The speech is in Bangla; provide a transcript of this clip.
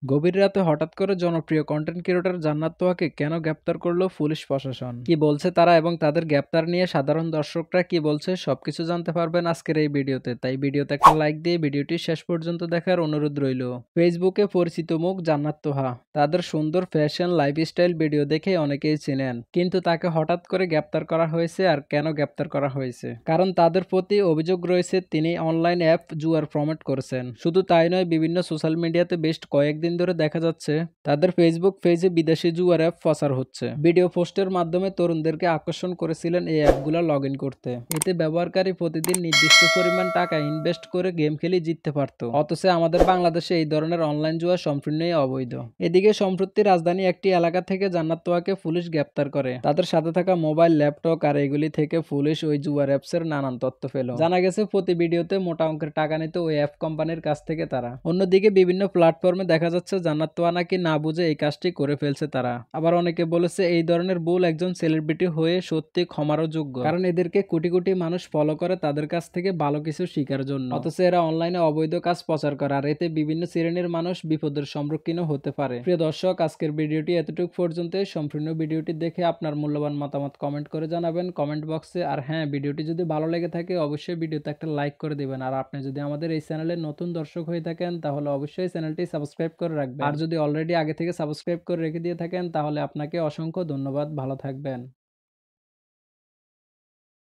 গভীর রাতে হঠাৎ করে জনপ্রিয় কন্টেন্ট ক্রিয়েটর জান্নাত তোহাকে কেন গ্রেপ্তার করলো পুলিশ প্রশাসন, কি বলছে তারা এবং তাদের গ্রেপ্তার নিয়ে সাধারণ দর্শকরা কি বলছে সবকিছু জানতে পারবেন আজকের এই ভিডিওতে। তাই ভিডিওতে একটা লাইক দিয়ে ভিডিওটি শেষ পর্যন্ত দেখার অনুরোধ রইল। ফেসবুকে পরিচিত মুখ জান্নাত তোহা, তাদের সুন্দর ফ্যাশন লাইফস্টাইল ভিডিও দেখে অনেকেই চিনেন, কিন্তু তাকে হঠাৎ করে গ্রেপ্তার করা হয়েছে। আর কেন গ্রেপ্তার করা হয়েছে? কারণ তাদের প্রতি অভিযোগ রয়েছে তিনি অনলাইন অ্যাপ জুয়ার প্রমোট করেছেন। শুধু তাই নয়, বিভিন্ন সোশ্যাল মিডিয়াতে বেশ কয়েকদিন ধরে দেখা যাচ্ছে তাদের ফেসবুক পেজে বিদেশি জুয়ার অ্যাপ প্রচার হচ্ছে। ভিডিও পোস্টের মাধ্যমে তরুণদেরকে আকর্ষণ করেছিলেন এই অ্যাপগুলো লগ ইন করতে। এতে ব্যবহারকারী প্রতিদিন নির্দিষ্ট পরিমাণ টাকা ইনভেস্ট করে গেম খেলে জিততে পারত। অথচ আমাদের বাংলাদেশে এই ধরনের অনলাইন জুয়া সম্পূর্ণই অবৈধ। এদিকে সম্প্রতি রাজধানী একটি এলাকা থেকে জান্নাত তোহাকে পুলিশ গ্রেপ্তার করে। তাদের সাথে থাকা মোবাইল, ল্যাপটপ আর এগুলি থেকে পুলিশ ওই জুয়ার অ্যাপসের নানান তথ্য পেল। জানা গেছে প্রতি ভিডিওতে মোটা অঙ্কের টাকা নিত ওই অ্যাপ কোম্পানির কাছ থেকে তারা। অন্যদিকে বিভিন্ন প্ল্যাটফর্মে দেখা যাচ্ছে জান্নাত তোহা নাকি না বুঝে এই কাজটি করে ফেলছে তারা। আবার অনেকে বলেছে এই ধরনের ভুল একজন সেলিব্রিটি হয়ে সত্যি ক্ষমারও যোগ্য, কারণ এদেরকে কোটি কোটি মানুষ ফলো করে তাদের কাছ থেকে ভালো কিছু শিখার জন্য। অথচ এরা অনলাইনে অবৈধ কাজ প্রচার করে, আর এতে বিভিন্ন শ্রেণীর মানুষ বিপদের সম্মুখীনও হতে পারে। প্রিয় দর্শক, আজকের ভিডিওটি এতটুকু পর্যন্তই। সম্পূর্ণ ভিডিওটি দেখে আপনার মূল্যবান মতামত কমেন্ট করে জানাবেন কমেন্ট বক্সে। আর হ্যাঁ, ভিডিওটি যদি ভালো লেগে থাকে অবশ্যই ভিডিওতে একটা লাইক করে দিবেন। আর আপনি যদি আমাদের এই চ্যানেলে নতুন দর্শক হয়ে থাকেন তাহলে অবশ্যই চ্যানেলটি সাবস্ক্রাইব করে রাখবেন। আর যদি অলরেডি আগে থেকে সাবস্ক্রাইব করে রেখে দিয়ে থাকেন তাহলে আপনাকে অসংখ্য ধন্যবাদ। ভালো থাকবেন।